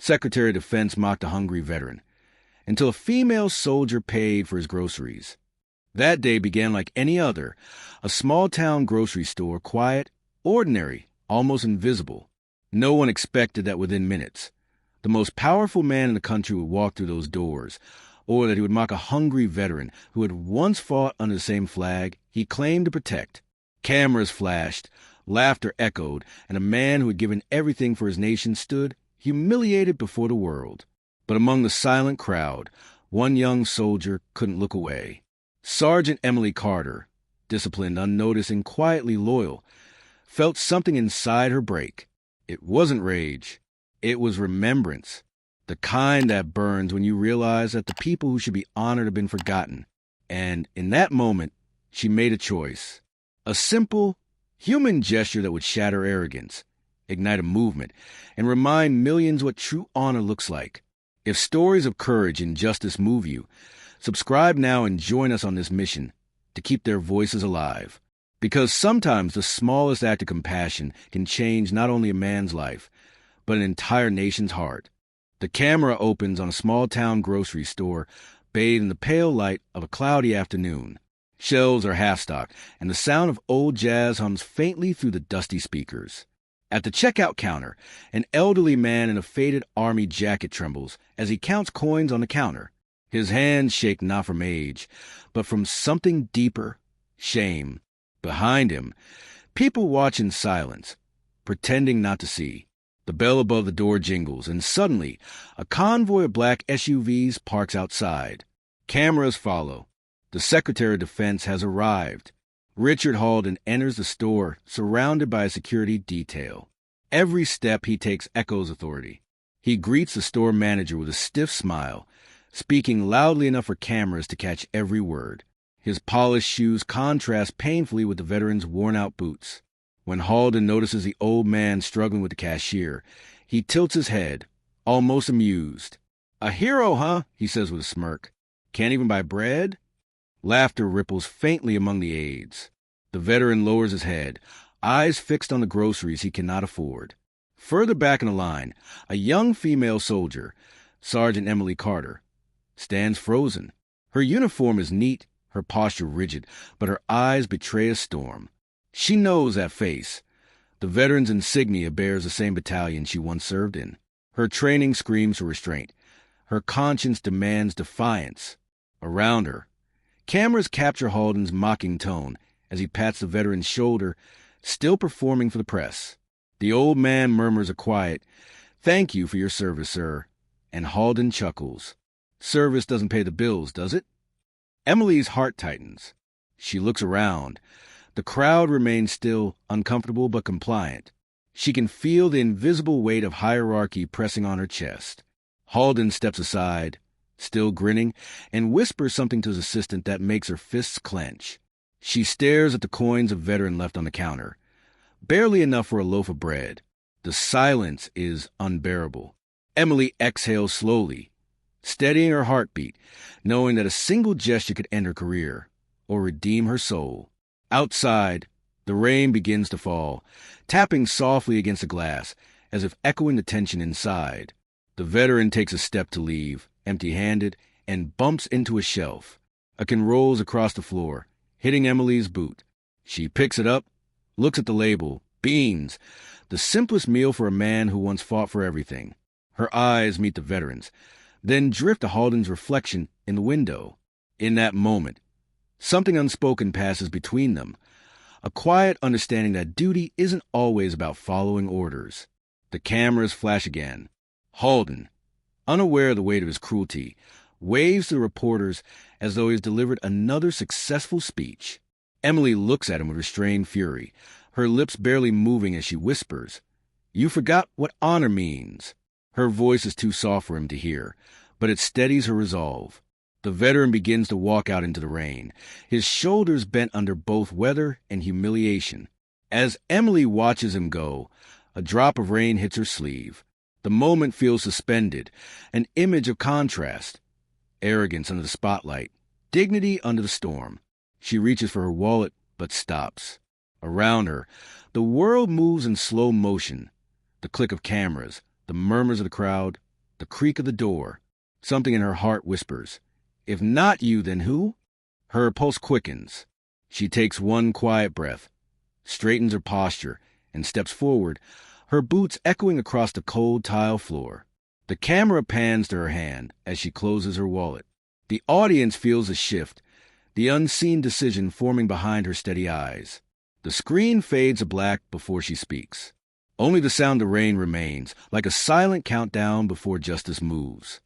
Secretary of Defense mocked a hungry veteran, until a female soldier paid for his groceries. That day began like any other, a small-town grocery store, quiet, ordinary, almost invisible. No one expected that within minutes, the most powerful man in the country would walk through those doors, or that he would mock a hungry veteran who had once fought under the same flag he claimed to protect. Cameras flashed, laughter echoed, and a man who had given everything for his nation stood, humiliated before the world. But among the silent crowd, one young soldier couldn't look away. Sergeant Emily Carter, disciplined, unnoticed, and quietly loyal, felt something inside her break. It wasn't rage. It was remembrance, the kind that burns when you realize that the people who should be honored have been forgotten. And in that moment, she made a choice. A simple, human gesture that would shatter arrogance, ignite a movement, and remind millions what true honor looks like. If stories of courage and justice move you, subscribe now and join us on this mission to keep their voices alive. Because sometimes the smallest act of compassion can change not only a man's life, but an entire nation's heart. The camera opens on a small-town grocery store, bathed in the pale light of a cloudy afternoon. Shelves are half-stocked, and the sound of old jazz hums faintly through the dusty speakers. At the checkout counter, an elderly man in a faded army jacket trembles as he counts coins on the counter. His hands shake not from age, but from something deeper, shame. Behind him, people watch in silence, pretending not to see. The bell above the door jingles, and suddenly, a convoy of black SUVs parks outside. Cameras follow. The Secretary of Defense has arrived. Richard Halden enters the store, surrounded by a security detail. Every step he takes echoes authority. He greets the store manager with a stiff smile, speaking loudly enough for cameras to catch every word. His polished shoes contrast painfully with the veteran's worn-out boots. When Halden notices the old man struggling with the cashier, he tilts his head, almost amused. "A hero, huh?" he says with a smirk. "Can't even buy bread?" Laughter ripples faintly among the aides. The veteran lowers his head, eyes fixed on the groceries he cannot afford. Further back in the line, a young female soldier, Sergeant Emily Carter, stands frozen. Her uniform is neat, her posture rigid, but her eyes betray a storm. She knows that face. The veteran's insignia bears the same battalion she once served in. Her training screams for restraint. Her conscience demands defiance. Around her, cameras capture Halden's mocking tone as he pats the veteran's shoulder, still performing for the press. The old man murmurs a quiet, "Thank you for your service, sir," and Halden chuckles. Service doesn't pay the bills, does it? Emily's heart tightens. She looks around. The crowd remains still, uncomfortable but compliant. She can feel the invisible weight of hierarchy pressing on her chest. Halden steps aside, still grinning, and whispers something to his assistant that makes her fists clench. She stares at the coins a veteran left on the counter. Barely enough for a loaf of bread. The silence is unbearable. Emily exhales slowly, steadying her heartbeat, knowing that a single gesture could end her career or redeem her soul. Outside, the rain begins to fall, tapping softly against the glass, as if echoing the tension inside. The veteran takes a step to leave, empty-handed, and bumps into a shelf. A can rolls across the floor, hitting Emily's boot. She picks it up, looks at the label, beans, the simplest meal for a man who once fought for everything. Her eyes meet the veteran's, then drift to Halden's reflection in the window. In that moment, something unspoken passes between them, a quiet understanding that duty isn't always about following orders. The cameras flash again. Halden, unaware of the weight of his cruelty, waves to the reporters as though he has delivered another successful speech. Emily looks at him with restrained fury, her lips barely moving as she whispers, "You forgot what honor means." Her voice is too soft for him to hear, but it steadies her resolve. The veteran begins to walk out into the rain, his shoulders bent under both weather and humiliation. As Emily watches him go, a drop of rain hits her sleeve. The moment feels suspended, an image of contrast. Arrogance under the spotlight, dignity under the storm. She reaches for her wallet, but stops. Around her, the world moves in slow motion. The click of cameras, the murmurs of the crowd, the creak of the door. Something in her heart whispers, "If not you, then who?" Her pulse quickens. She takes one quiet breath, straightens her posture, and steps forward, her boots echoing across the cold tile floor. The camera pans to her hand as she closes her wallet. The audience feels a shift, the unseen decision forming behind her steady eyes. The screen fades to black before she speaks. Only the sound of rain remains, like a silent countdown before justice moves.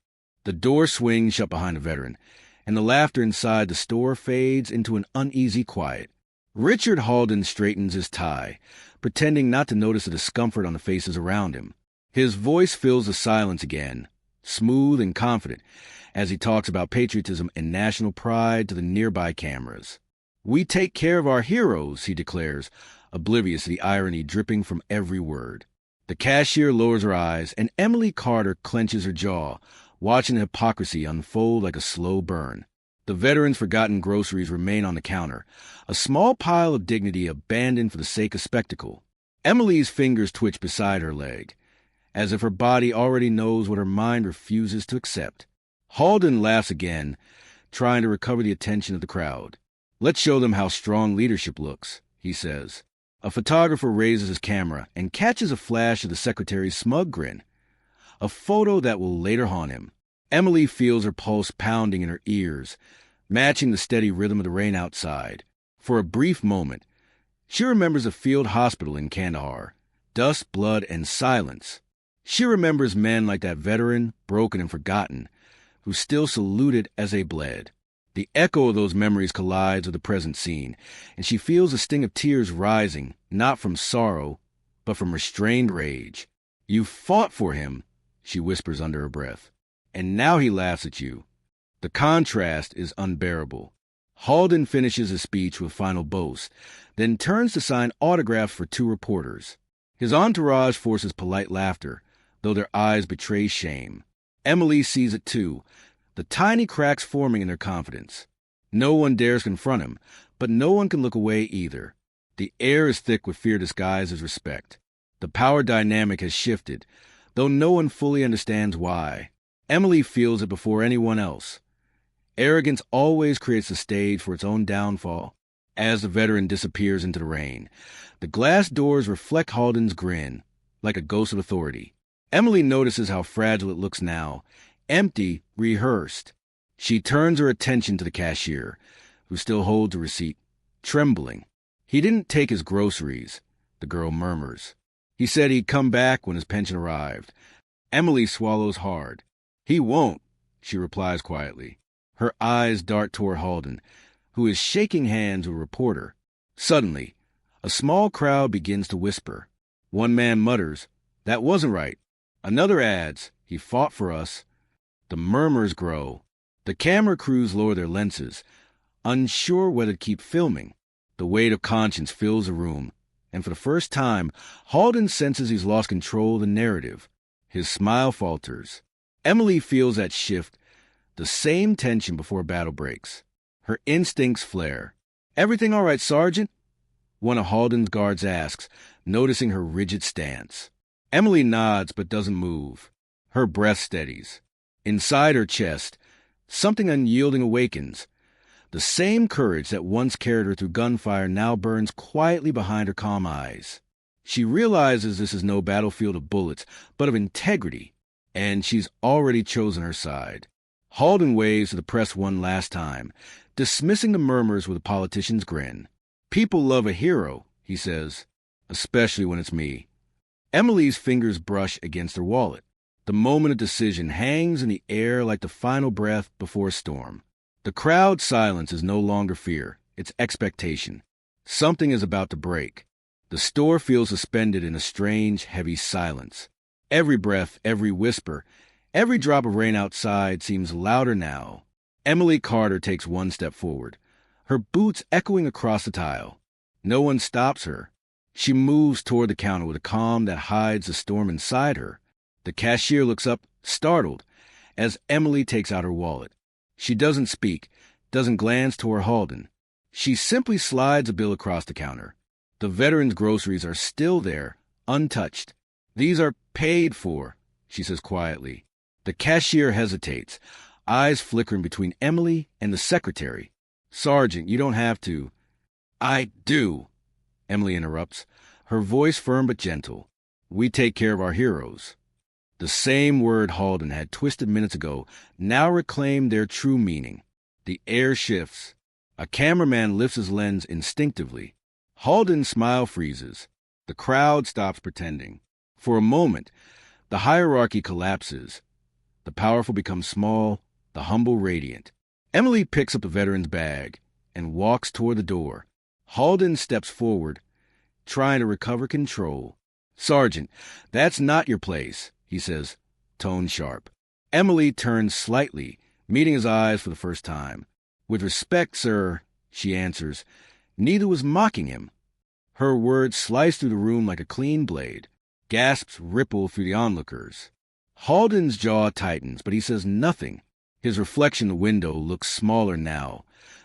The door swings shut behind the veteran, and the laughter inside the store fades into an uneasy quiet. Richard Halden straightens his tie, pretending not to notice the discomfort on the faces around him. His voice fills the silence again, smooth and confident, as he talks about patriotism and national pride to the nearby cameras. "We take care of our heroes," he declares, oblivious to the irony dripping from every word. The cashier lowers her eyes, and Emily Carter clenches her jaw, watching the hypocrisy unfold like a slow burn. The veteran's forgotten groceries remain on the counter, a small pile of dignity abandoned for the sake of spectacle. Emily's fingers twitch beside her leg, as if her body already knows what her mind refuses to accept. Halden laughs again, trying to recover the attention of the crowd. "Let's show them how strong leadership looks," he says. A photographer raises his camera and catches a flash of the secretary's smug grin, a photo that will later haunt him. Emily feels her pulse pounding in her ears, matching the steady rhythm of the rain outside. For a brief moment, she remembers a field hospital in Kandahar, dust, blood, and silence. She remembers men like that veteran, broken and forgotten, who still saluted as they bled. The echo of those memories collides with the present scene, and she feels a sting of tears rising, not from sorrow, but from restrained rage. "You fought for him," she whispers under her breath, "and now he laughs at you." The contrast is unbearable. Halden finishes his speech with final boast, then turns to sign autographs for two reporters. His entourage forces polite laughter, though their eyes betray shame. Emily sees it too, the tiny cracks forming in their confidence. No one dares confront him, but no one can look away either. The air is thick with fear disguised as respect. The power dynamic has shifted, though no one fully understands why. Emily feels it before anyone else. Arrogance always creates the stage for its own downfall. As the veteran disappears into the rain, the glass doors reflect Halden's grin, like a ghost of authority. Emily notices how fragile it looks now, empty, rehearsed. She turns her attention to the cashier, who still holds a receipt, trembling. "He didn't take his groceries," the girl murmurs. "He said he'd come back when his pension arrived." Emily swallows hard. "He won't," she replies quietly. Her eyes dart toward Halden, who is shaking hands with a reporter. Suddenly, a small crowd begins to whisper. One man mutters, "That wasn't right." Another adds, "He fought for us." The murmurs grow. The camera crews lower their lenses, unsure whether to keep filming. The weight of conscience fills the room, and for the first time, Halden senses he's lost control of the narrative. His smile falters. Emily feels that shift, the same tension before a battle breaks. Her instincts flare. "Everything all right, Sergeant?" one of Halden's guards asks, noticing her rigid stance. Emily nods but doesn't move. Her breath steadies. Inside her chest, something unyielding awakens. The same courage that once carried her through gunfire now burns quietly behind her calm eyes. She realizes this is no battlefield of bullets, but of integrity, and she's already chosen her side. Halden waves to the press one last time, dismissing the murmurs with a politician's grin. "People love a hero," he says, "especially when it's me." Emily's fingers brush against her wallet. The moment of decision hangs in the air like the final breath before a storm. The crowd's silence is no longer fear, it's expectation. Something is about to break. The store feels suspended in a strange, heavy silence. Every breath, every whisper, every drop of rain outside seems louder now. Emily Carter takes one step forward, her boots echoing across the tile. No one stops her. She moves toward the counter with a calm that hides the storm inside her. The cashier looks up, startled, as Emily takes out her wallet. She doesn't speak, doesn't glance toward Halden. She simply slides a bill across the counter. The veteran's groceries are still there, untouched. "These are paid for," she says quietly. The cashier hesitates, eyes flickering between Emily and the secretary. "Sergeant, you don't have to." "I do," Emily interrupts, her voice firm but gentle. "We take care of our heroes." The same word Halden had twisted minutes ago now reclaimed their true meaning. The air shifts. A cameraman lifts his lens instinctively. Halden's smile freezes. The crowd stops pretending. For a moment, the hierarchy collapses. The powerful become small, the humble radiant. Emily picks up the veteran's bag and walks toward the door. Halden steps forward, trying to recover control. "Sergeant, that's not your place," he says, tone sharp. Emily turns slightly, meeting his eyes for the first time. "With respect, sir," she answers. Neither was mocking him. Her words slice through the room like a clean blade. Gasps ripple through the onlookers. Halden's jaw tightens, but he says nothing. His reflection in the window looks smaller now,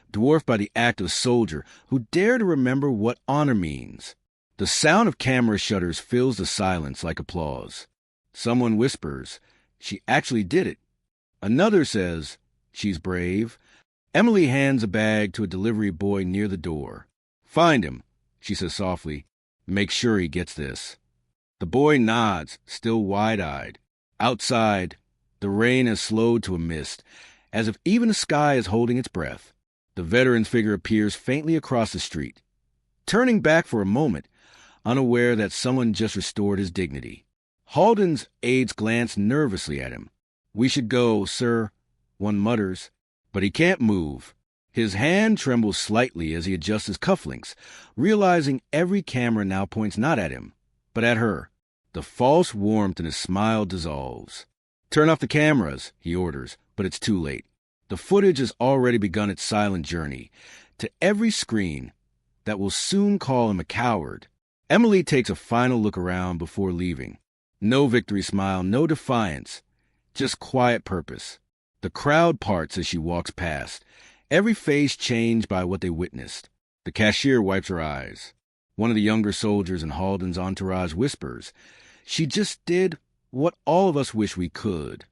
dwarfed by the active soldier who dared to remember what honor means. The sound of camera shutters fills the silence like applause. Someone whispers, "She actually did it." Another says, "She's brave." Emily hands a bag to a delivery boy near the door. "Find him," she says softly. "Make sure he gets this." The boy nods, still wide-eyed. Outside, the rain has slowed to a mist, as if even the sky is holding its breath. The veteran's figure appears faintly across the street, turning back for a moment, unaware that someone just restored his dignity. Halden's aides glance nervously at him. "We should go, sir," one mutters, but he can't move. His hand trembles slightly as he adjusts his cufflinks, realizing every camera now points not at him, but at her. The false warmth in his smile dissolves. "Turn off the cameras," he orders, but it's too late. The footage has already begun its silent journey to every screen that will soon call him a coward. Emily takes a final look around before leaving. No victory smile, no defiance, just quiet purpose. The crowd parts as she walks past, every face changed by what they witnessed. The cashier wipes her eyes. One of the younger soldiers in Halden's entourage whispers, "She just did what all of us wish we could."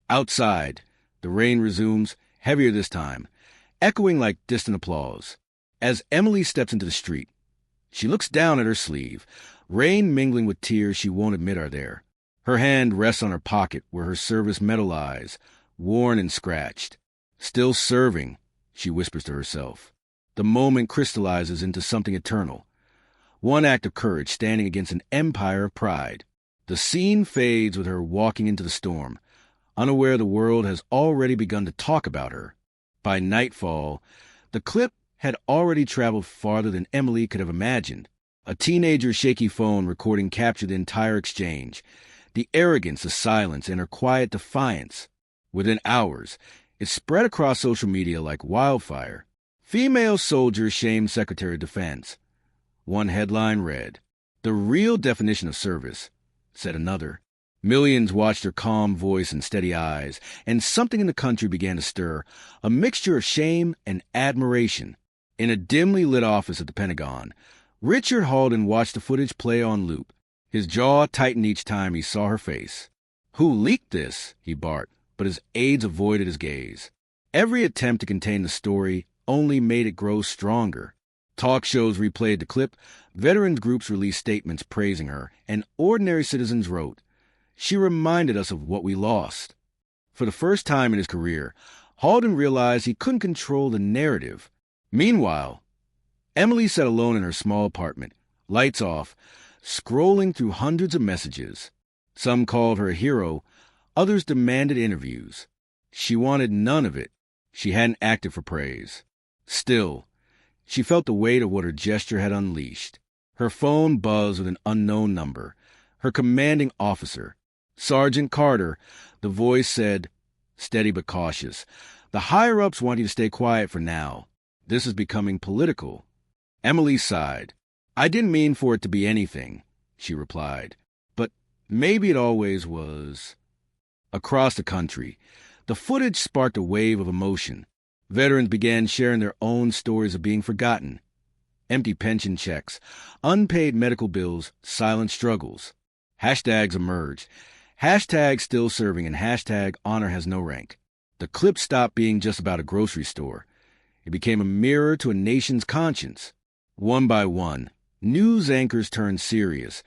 Outside, the rain resumes, heavier this time, echoing like distant applause. As Emily steps into the street, she looks down at her sleeve, rain mingling with tears she won't admit are there. Her hand rests on her pocket where her service medal lies, worn and scratched. "Still serving," she whispers to herself. The moment crystallizes into something eternal. One act of courage standing against an empire of pride. The scene fades with her walking into the storm, unaware the world has already begun to talk about her. By nightfall, the clip had already traveled farther than Emily could have imagined. A teenager's shaky phone recording captured the entire exchange. The arrogance, the silence, and her quiet defiance. Within hours, it spread across social media like wildfire. "Female soldiers shame Secretary of Defense." One headline read. "The real definition of service," said another. Millions watched her calm voice and steady eyes, and something in the country began to stir, a mixture of shame and admiration. In a dimly lit office at the Pentagon, Richard Halden watched the footage play on loop. His jaw tightened each time he saw her face. "Who leaked this?" he barked, but his aides avoided his gaze. Every attempt to contain the story only made it grow stronger. Talk shows replayed the clip, veterans groups released statements praising her, and ordinary citizens wrote, "She reminded us of what we lost." For the first time in his career, Halden realized he couldn't control the narrative. Meanwhile, Emily sat alone in her small apartment, lights off, scrolling through hundreds of messages. Some called her a hero, others demanded interviews. She wanted none of it. She hadn't acted for praise. Still, she felt the weight of what her gesture had unleashed. Her phone buzzed with an unknown number. Her commanding officer. "Sergeant Carter," the voice said, steady but cautious. "The higher-ups want you to stay quiet for now. This is becoming political." Emily sighed. "I didn't mean for it to be anything," she replied. "But maybe it always was." Across the country, the footage sparked a wave of emotion. Veterans began sharing their own stories of being forgotten. Empty pension checks, unpaid medical bills, silent struggles. Hashtags emerged. Hashtag still serving and hashtag honor has no rank. The clip stopped being just about a grocery store. It became a mirror to a nation's conscience. One by one, news anchors turned serious,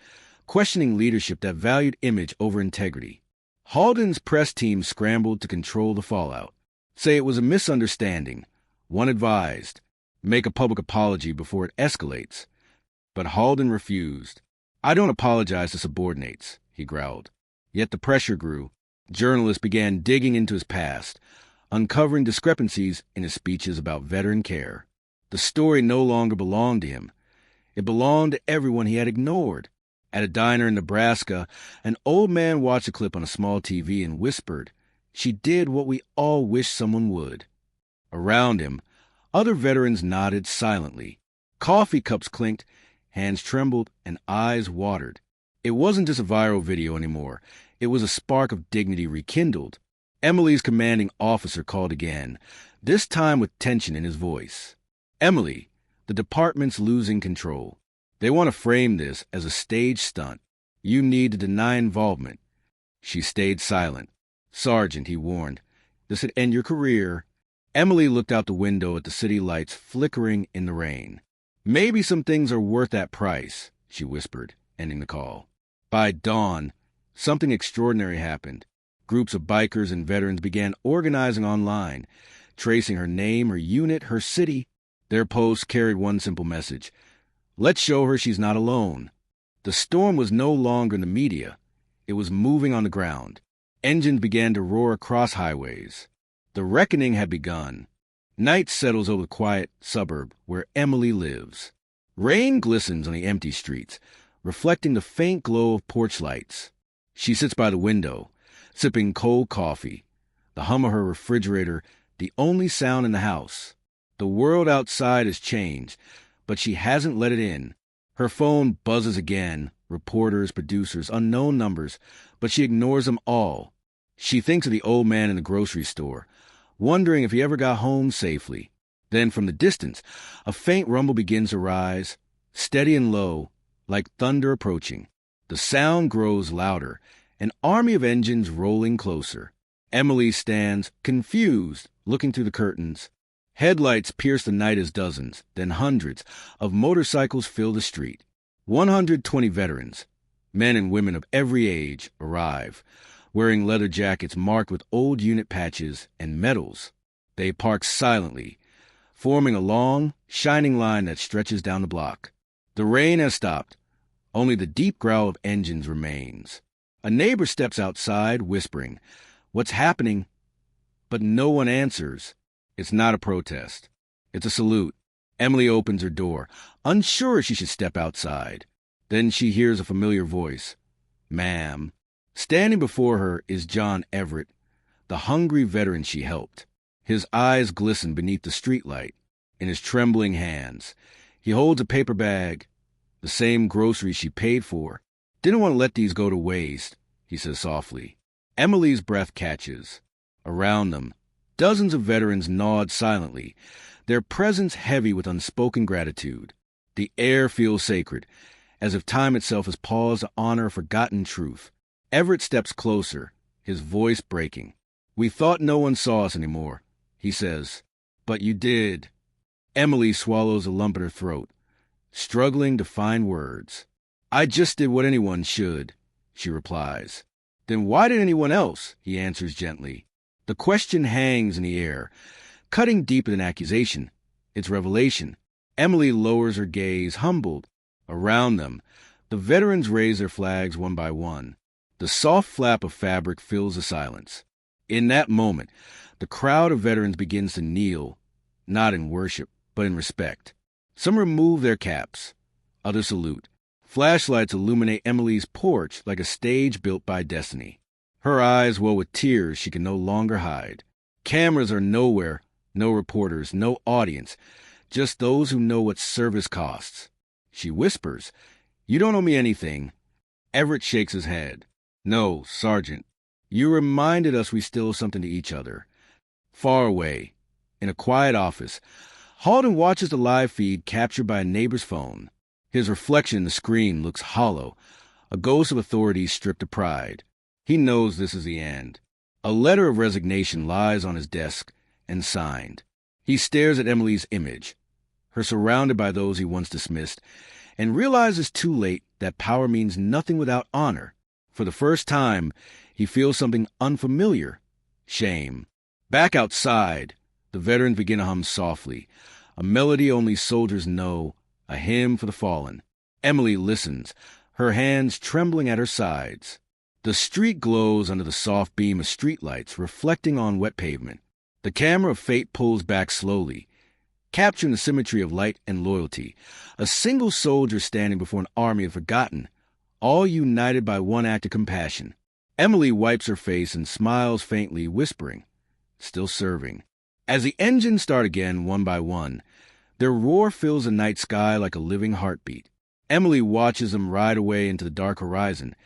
questioning leadership that valued image over integrity. Halden's press team scrambled to control the fallout. Say it was a misunderstanding. One advised, make a public apology before it escalates. But Halden refused. I don't apologize to subordinates, he growled. Yet the pressure grew. Journalists began digging into his past, uncovering discrepancies in his speeches about veteran care. The story no longer belonged to him. It belonged to everyone he had ignored. At a diner in Nebraska, an old man watched a clip on a small TV and whispered, "She did what we all wish someone would." Around him, other veterans nodded silently. Coffee cups clinked, hands trembled, and eyes watered. It wasn't just a viral video anymore. It was a spark of dignity rekindled. Emily's commanding officer called again, this time with tension in his voice. "Emily, the department's losing control. They want to frame this as a stage stunt. You need to deny involvement." She stayed silent. "Sergeant," he warned, "this could end your career." Emily looked out the window at the city lights flickering in the rain. "Maybe some things are worth that price," she whispered, ending the call. By dawn, something extraordinary happened. Groups of bikers and veterans began organizing online, tracing her name, her unit, her city. Their posts carried one simple message: let's show her she's not alone. The storm was no longer in the media. It was moving on the ground. Engines began to roar across highways. The reckoning had begun. Night settles over the quiet suburb where Emily lives. Rain glistens on the empty streets, reflecting the faint glow of porch lights. She sits by the window, sipping cold coffee, the hum of her refrigerator the only sound in the house. The world outside has changed, but she hasn't let it in. Her phone buzzes again, reporters, producers, unknown numbers, but she ignores them all. She thinks of the old man in the grocery store, wondering if he ever got home safely. Then from the distance, a faint rumble begins to rise, steady and low, like thunder approaching. The sound grows louder, an army of engines rolling closer. Emily stands, confused, looking through the curtains. Headlights pierce the night as dozens, then hundreds, of motorcycles fill the street. 120 veterans, men and women of every age, arrive, wearing leather jackets marked with old unit patches and medals. They park silently, forming a long, shining line that stretches down the block. The rain has stopped. Only the deep growl of engines remains. A neighbor steps outside, whispering, "What's happening?" But no one answers. It's not a protest. It's a salute. Emily opens her door, unsure she should step outside. Then she hears a familiar voice. "Ma'am." Standing before her is John Everett, the hungry veteran she helped. His eyes glisten beneath the streetlight. In his trembling hands, he holds a paper bag, the same groceries she paid for. "Didn't want to let these go to waste," he says softly. Emily's breath catches. Around them, dozens of veterans nod silently, their presence heavy with unspoken gratitude. The air feels sacred, as if time itself has paused to honor a forgotten truth. Everett steps closer, his voice breaking. "We thought no one saw us anymore," he says. "But you did." Emily swallows a lump in her throat, struggling to find words. "I just did what anyone should," she replies. "Then why did anyone else?" he answers gently. The question hangs in the air, cutting deeper than accusation. It's revelation. Emily lowers her gaze, humbled. Around them, the veterans raise their flags one by one. The soft flap of fabric fills the silence. In that moment, the crowd of veterans begins to kneel, not in worship, but in respect. Some remove their caps. Others salute. Flashlights illuminate Emily's porch like a stage built by destiny. Her eyes well with tears she can no longer hide. Cameras are nowhere, no reporters, no audience, just those who know what service costs. She whispers, "You don't owe me anything." Everett shakes his head. "No, Sergeant. You reminded us we still owe something to each other." Far away, in a quiet office, Halden watches the live feed captured by a neighbor's phone. His reflection in the screen looks hollow, a ghost of authority stripped of pride. He knows this is the end. A letter of resignation lies on his desk and signed. He stares at Emily's image, her surrounded by those he once dismissed, and realizes too late that power means nothing without honor. For the first time, he feels something unfamiliar: shame. Back outside, the veterans begin to hum softly, a melody only soldiers know, a hymn for the fallen. Emily listens, her hands trembling at her sides. The street glows under the soft beam of streetlights reflecting on wet pavement. The camera of fate pulls back slowly, capturing the symmetry of light and loyalty. A single soldier standing before an army of forgotten, all united by one act of compassion. Emily wipes her face and smiles faintly, whispering, "Still serving." As the engines start again, one by one, their roar fills the night sky like a living heartbeat. Emily watches them ride away into the dark horizon,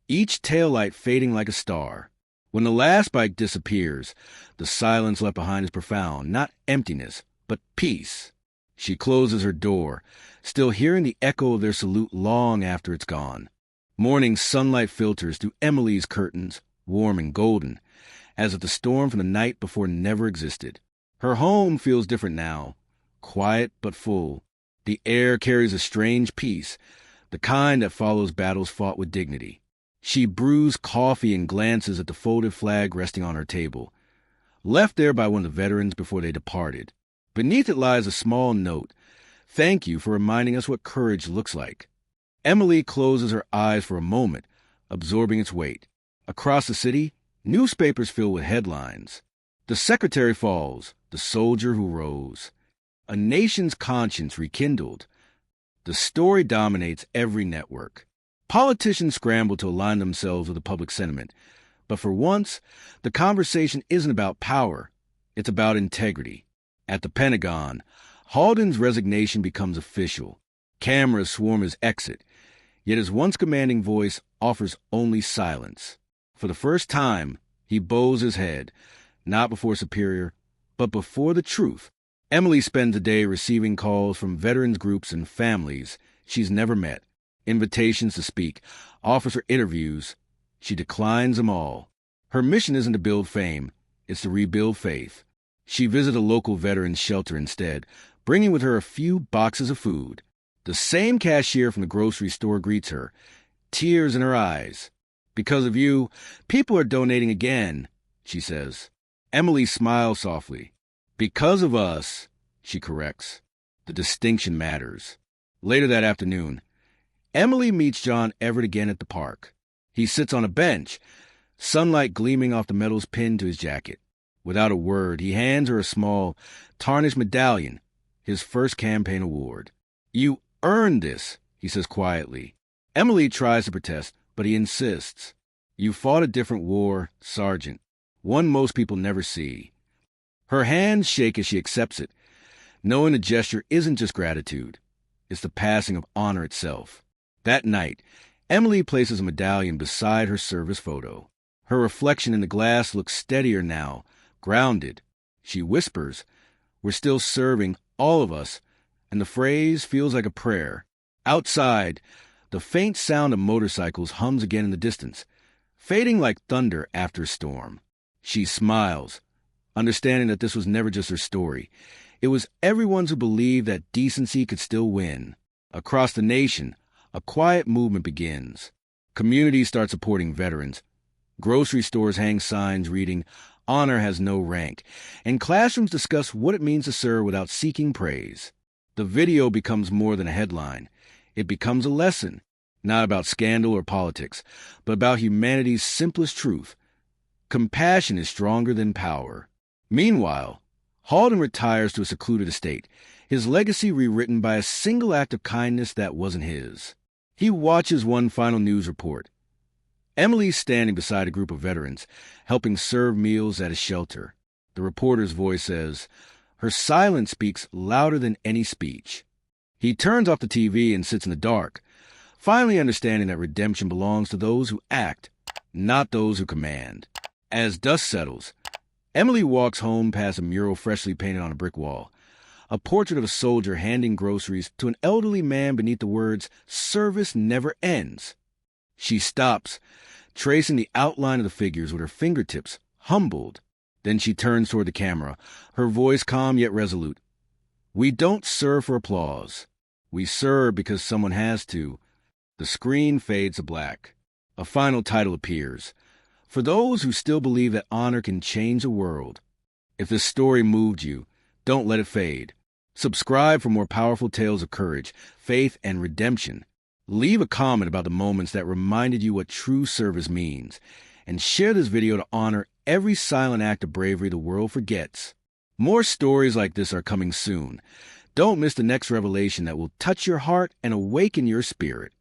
each taillight fading like a star. When the last bike disappears, the silence left behind is profound, not emptiness, but peace. She closes her door, still hearing the echo of their salute long after it's gone. Morning sunlight filters through Emily's curtains, warm and golden, as if the storm from the night before never existed. Her home feels different now, quiet but full. The air carries a strange peace, the kind that follows battles fought with dignity. She brews coffee and glances at the folded flag resting on her table, left there by one of the veterans before they departed. Beneath it lies a small note: "Thank you for reminding us what courage looks like." Emily closes her eyes for a moment, absorbing its weight. Across the city, newspapers fill with headlines. "The secretary falls, the soldier who rose." A nation's conscience rekindled. The story dominates every network. Politicians scramble to align themselves with the public sentiment. But for once, the conversation isn't about power. It's about integrity. At the Pentagon, Halden's resignation becomes official. Cameras swarm his exit, yet his once commanding voice offers only silence. For the first time, he bows his head, not before superior, but before the truth. Emily spends the day receiving calls from veterans groups and families she's never met, invitations to speak, offers for interviews. She declines them all. Her mission isn't to build fame, it's to rebuild faith. She visits a local veterans shelter instead, bringing with her a few boxes of food. The same cashier from the grocery store greets her, tears in her eyes. "Because of you, people are donating again," she says. Emily smiles softly. "Because of us," she corrects. The distinction matters. Later that afternoon, Emily meets John Everett again at the park. He sits on a bench, sunlight gleaming off the medals pinned to his jacket. Without a word, he hands her a small, tarnished medallion, his first campaign award. "You earned this," he says quietly. Emily tries to protest, but he insists. "You fought a different war, Sergeant, one most people never see." Her hands shake as she accepts it, knowing the gesture isn't just gratitude. It's the passing of honor itself. That night, Emily places a medallion beside her service photo. Her reflection in the glass looks steadier now, grounded. She whispers, "We're still serving, all of us," and the phrase feels like a prayer. Outside, the faint sound of motorcycles hums again in the distance, fading like thunder after a storm. She smiles, understanding that this was never just her story. It was everyone's who believed that decency could still win. Across the nation, a quiet movement begins. Communities start supporting veterans. Grocery stores hang signs reading, "Honor has no rank," and classrooms discuss what it means to serve without seeking praise. The video becomes more than a headline. It becomes a lesson, not about scandal or politics, but about humanity's simplest truth. Compassion is stronger than power. Meanwhile, Halden retires to a secluded estate, his legacy rewritten by a single act of kindness that wasn't his. He watches one final news report. Emily's standing beside a group of veterans, helping serve meals at a shelter. The reporter's voice says, her silence speaks louder than any speech. He turns off the TV and sits in the dark, finally understanding that redemption belongs to those who act, not those who command. As dusk settles, Emily walks home past a mural freshly painted on a brick wall, a portrait of a soldier handing groceries to an elderly man beneath the words, "Service never ends." She stops, tracing the outline of the figures with her fingertips, humbled. Then she turns toward the camera, her voice calm yet resolute. We don't serve for applause. We serve because someone has to. The screen fades to black. A final title appears. For those who still believe that honor can change the world. If this story moved you, don't let it fade. Subscribe for more powerful tales of courage, faith, and redemption. Leave a comment about the moments that reminded you what true service means. And share this video to honor every silent act of bravery the world forgets. More stories like this are coming soon. Don't miss the next revelation that will touch your heart and awaken your spirit.